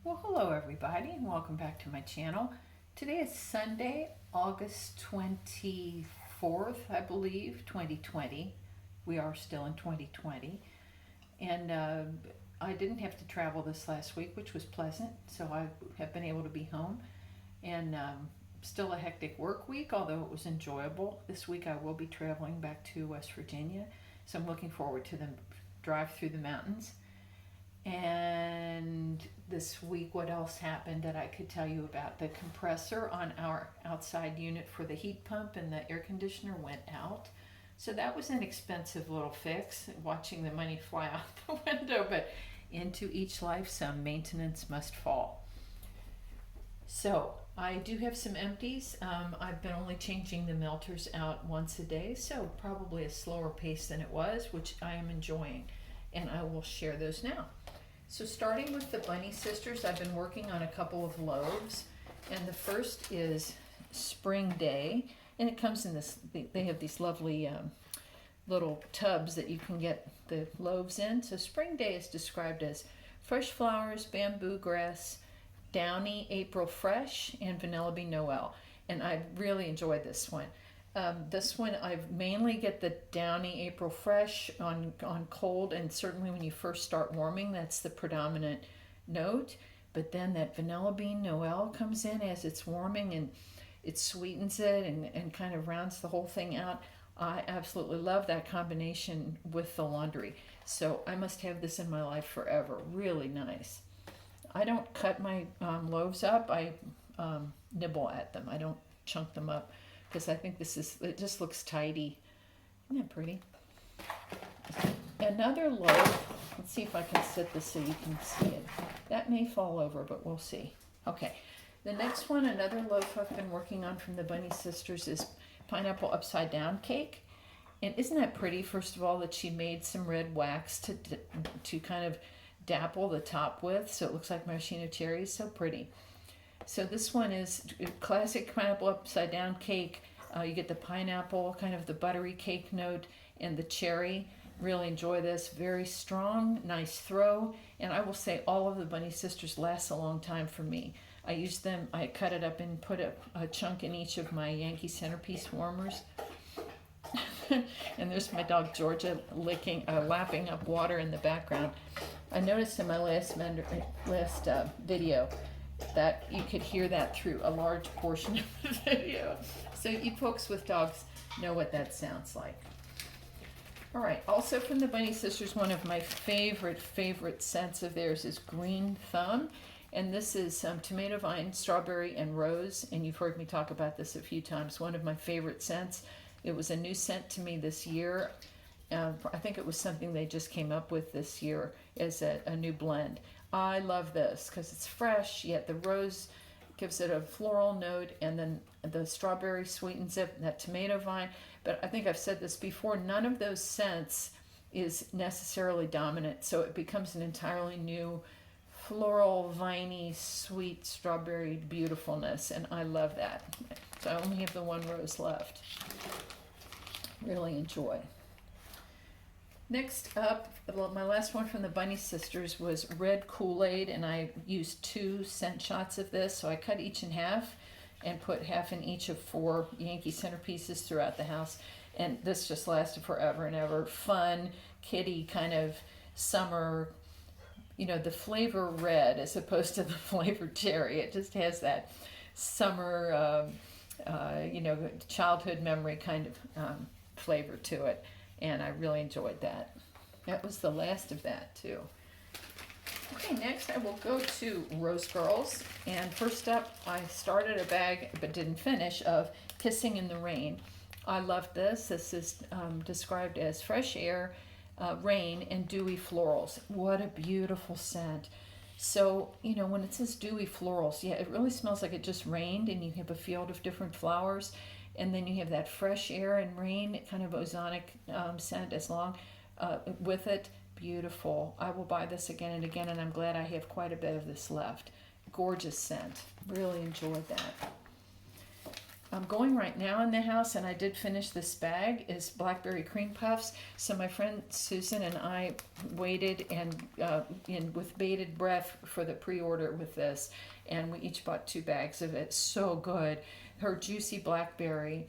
Well, hello everybody and welcome back to my channel. Today is Sunday, August 24th, I believe, 2020. We are still in 2020. And I didn't have to travel this last week, which was pleasant. So I have been able to be home. And still a hectic work week, although it was enjoyable. This week I will be traveling back to West Virginia. So I'm looking forward to the drive through the mountains. And this week, what else happened that I could tell you about? The compressor on our outside unit for the heat pump and the air conditioner went out. So that was an expensive little fix, watching the money fly out the window, but into each life some maintenance must fall. So I do have some empties. I've been only changing the melters out once a day, so probably a slower pace than it was, which I am enjoying. And I will share those now. So starting with the Bunny Sisters, I've been working on a couple of loaves, and the first is Spring Day, and it comes in this, they have these lovely little tubs that you can get the loaves in. So Spring Day is described as fresh flowers, bamboo grass, downy April fresh, and vanilla bean Noel, and I really enjoyed this one. This one I mainly get the downy April fresh on cold, and certainly when you first start warming, that's the predominant note. But then that vanilla bean Noel comes in as it's warming, and it sweetens it and kind of rounds the whole thing out. I absolutely love that combination with the laundry. So I must have this in my life forever. Really nice. I don't cut my loaves up. I nibble at them. I don't chunk them up, because I think it just looks tidy. Isn't that pretty? Another loaf, let's see if I can set this so you can see it. That may fall over, but we'll see. Okay, the next one, another loaf I've been working on from the Bunny Sisters, is pineapple upside down cake. And isn't that pretty, first of all, that she made some red wax to kind of dapple the top with, so it looks like maraschino cherries. So pretty. So this one is classic pineapple upside down cake. You get the pineapple, kind of the buttery cake note, and the cherry. Really enjoy this. Very strong, nice throw. And I will say all of the Bunny Sisters last a long time for me. I use them, I cut it up and put a chunk in each of my Yankee centerpiece warmers. And there's my dog Georgia lapping up water in the background. I noticed in my last video that you could hear that through a large portion of the video. So you folks with dogs know what that sounds like. All right, also from the Bunny Sisters, one of my favorite scents of theirs is Green Thumb. And this is tomato vine, strawberry, and rose. And you've heard me talk about this a few times. One of my favorite scents. It was a new scent to me this year. I think it was something they just came up with this year as a new blend. I love this because it's fresh, yet the rose gives it a floral note, and then the strawberry sweetens it, that tomato vine. But I think I've said this before, none of those scents is necessarily dominant, so it becomes an entirely new floral, viney, sweet strawberry beautifulness, and I love that. So I only have the one rose left. Really enjoy. Next up, my last one from the Bunny Sisters was red KoolAid, and I used 2 scent shots of this. So I cut each in half and put half in each of 4 Yankee centerpieces throughout the house. And this just lasted forever and ever. Fun, kitty kind of summer, the flavor red as opposed to the flavor cherry. It just has that summer, childhood memory kind of flavor to it. And I really enjoyed that. That was the last of that, too. Okay, next I will go to Rose Girls. And first up, I started a bag, but didn't finish, of Kissing in the Rain. I love this. This is described as fresh air, rain, and dewy florals. What a beautiful scent. So, when it says dewy florals, yeah, it really smells like it just rained, and you have a field of different flowers. And then you have that fresh air and rain, kind of ozonic scent with it. Beautiful. I will buy this again and again, and I'm glad I have quite a bit of this left. Gorgeous scent. Really enjoyed that. I'm going right now in the house, and I did finish this bag, is Blackberry Cream Puffs. So my friend Susan and I waited and with bated breath for the pre-order with this, and we each bought 2 bags of it. So good. Her juicy blackberry,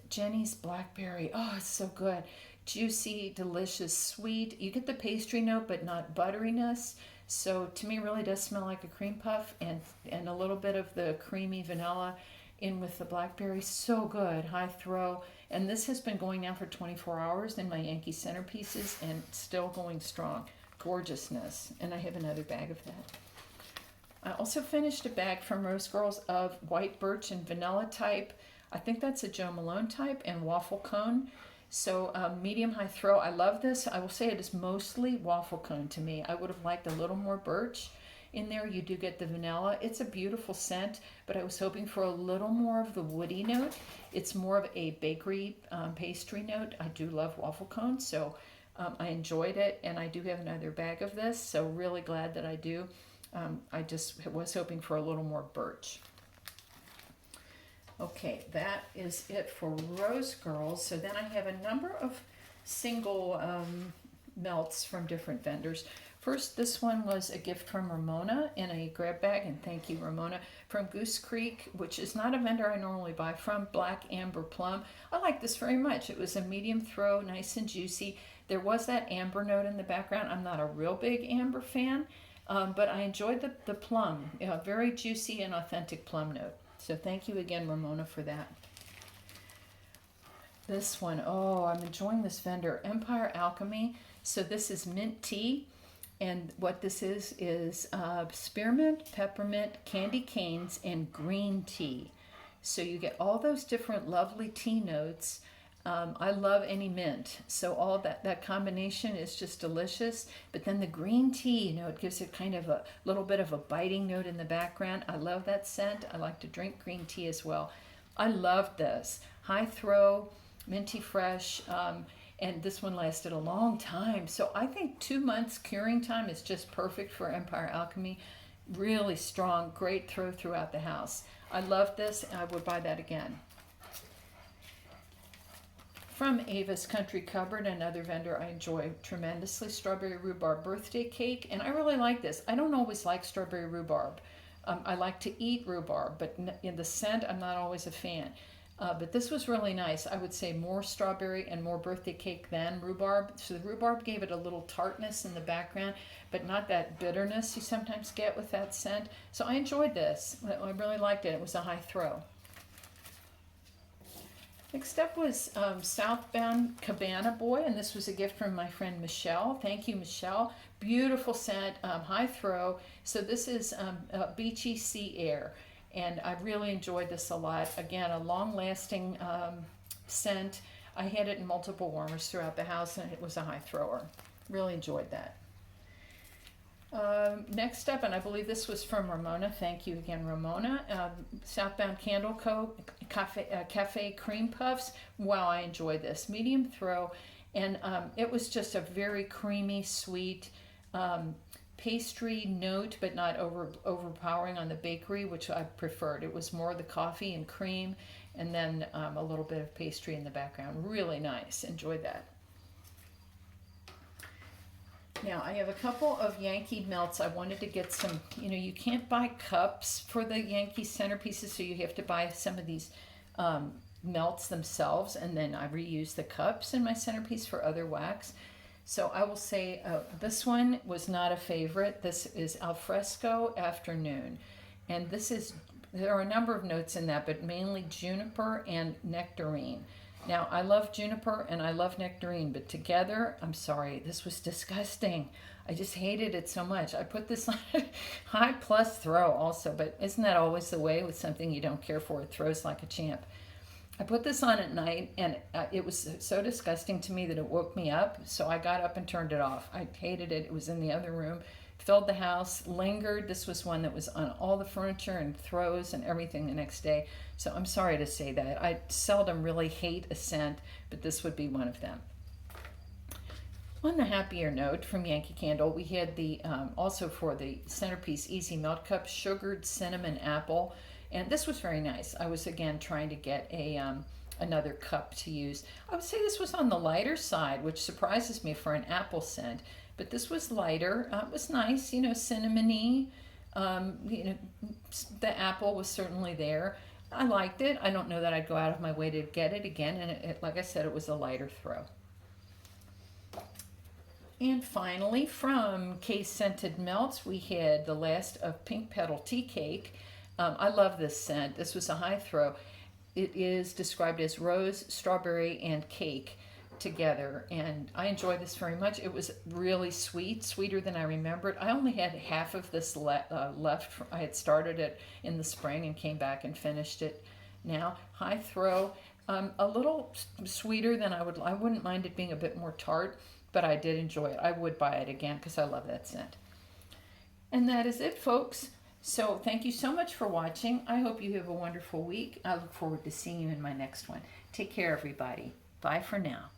Jenny's blackberry. Oh, it's so good. Juicy, delicious, sweet. You get the pastry note, but not butteriness. So to me, it really does smell like a cream puff, and a little bit of the creamy vanilla in with the blackberry. So good. High throw. And this has been going now for 24 hours in my Yankee centerpieces and still going strong. Gorgeousness. And I have another bag of that. I also finished a bag from Rose Girls of white birch and vanilla type. I think that's a Joe Malone type, and waffle cone. So medium high throw. I love this. I will say it is mostly waffle cone to me. I would have liked a little more birch in there. You do get the vanilla. It's a beautiful scent, but I was hoping for a little more of the woody note. It's more of a bakery pastry note. I do love waffle cone, so I enjoyed it, and I do have another bag of this, so really glad that I do. I just was hoping for a little more birch. Okay, that is it for Rose Girls. So then I have a number of single melts from different vendors. First, this one was a gift from Ramona in a grab bag, and thank you, Ramona, from Goose Creek, which is not a vendor I normally buy from, Black Amber Plum. I like this very much. It was a medium throw, nice and juicy. There was that amber note in the background. I'm not a real big amber fan, but I enjoyed the plum, very juicy and authentic plum note. So thank you again, Ramona, for that. This one, oh, I'm enjoying this vendor, Empire Alchemy. So this is mint tea, and what this is spearmint, peppermint, candy canes, and green tea. So you get all those different lovely tea notes. I love any mint, so all that combination is just delicious. But then the green tea, it gives it kind of a little bit of a biting note in the background. I love that scent. I like to drink green tea as well. I love this. High throw, minty fresh, and this one lasted a long time. So I think 2 months curing time is just perfect for Empire Alchemy. Really strong, great throw throughout the house. I love this. I would buy that again. From Ava's Country Cupboard, another vendor I enjoy tremendously, Strawberry Rhubarb Birthday Cake. And I really like this. I don't always like strawberry rhubarb. I like to eat rhubarb, but in the scent, I'm not always a fan. But this was really nice. I would say more strawberry and more birthday cake than rhubarb. So the rhubarb gave it a little tartness in the background, but not that bitterness you sometimes get with that scent. So I enjoyed this. I really liked it. It was a high throw. Next up was Southbound Cabana Boy, and this was a gift from my friend Michelle. Thank you, Michelle. Beautiful scent, high throw. So this is Beachy Sea Air, and I really enjoyed this a lot. Again, a long-lasting scent. I had it in multiple warmers throughout the house, and it was a high thrower. Really enjoyed that. Next up, and I believe this was from Ramona. Thank you again, Ramona. Southbound Candle Co. Cafe Cream Puffs. Wow, I enjoyed this. Medium throw, and it was just a very creamy, sweet pastry note, but not overpowering on the bakery, which I preferred. It was more the coffee and cream, and then a little bit of pastry in the background. Really nice. Enjoyed that. Now, I have a couple of Yankee melts. I wanted to get some, you can't buy cups for the Yankee centerpieces, so you have to buy some of these melts themselves, and then I reuse the cups in my centerpiece for other wax. So I will say this one was not a favorite. This is Alfresco Afternoon, and there are a number of notes in that, but mainly juniper and nectarine. Now, I love juniper and I love nectarine, but together, I'm sorry, this was disgusting. I just hated it so much. I put this on high plus throw also, but isn't that always the way with something you don't care for? It throws like a champ. I put this on at night, and it was so disgusting to me that it woke me up, so I got up and turned it off. I hated it. It was in the other room, filled the house, lingered. This was one that was on all the furniture and throws and everything the next day. So I'm sorry to say that. I seldom really hate a scent, but this would be one of them. On the happier note from Yankee Candle, we had the also for the centerpiece Easy Melt Cup, sugared cinnamon apple. And this was very nice. I was again trying to get a another cup to use. I would say this was on the lighter side, which surprises me for an apple scent. But this was lighter. It was nice, you know, cinnamony. You know, the apple was certainly there. I liked it. I don't know that I'd go out of my way to get it again. And like I said, it was a lighter throw. And finally, from Case Scented Melts, we had the last of Pink Petal Tea Cake. I love this scent. This was a high throw. It is described as rose, strawberry, and cake together, and I enjoyed this very much. It was really sweet, sweeter than I remembered. I only had half of this left. I had started it in the spring and came back and finished it now. High throw, a little sweeter than I wouldn't mind it being a bit more tart, but I did enjoy it. I would buy it again because I love that scent. And that is it, folks. So thank you so much for watching. I hope you have a wonderful week. I look forward to seeing you in my next one. Take care, everybody. Bye for now.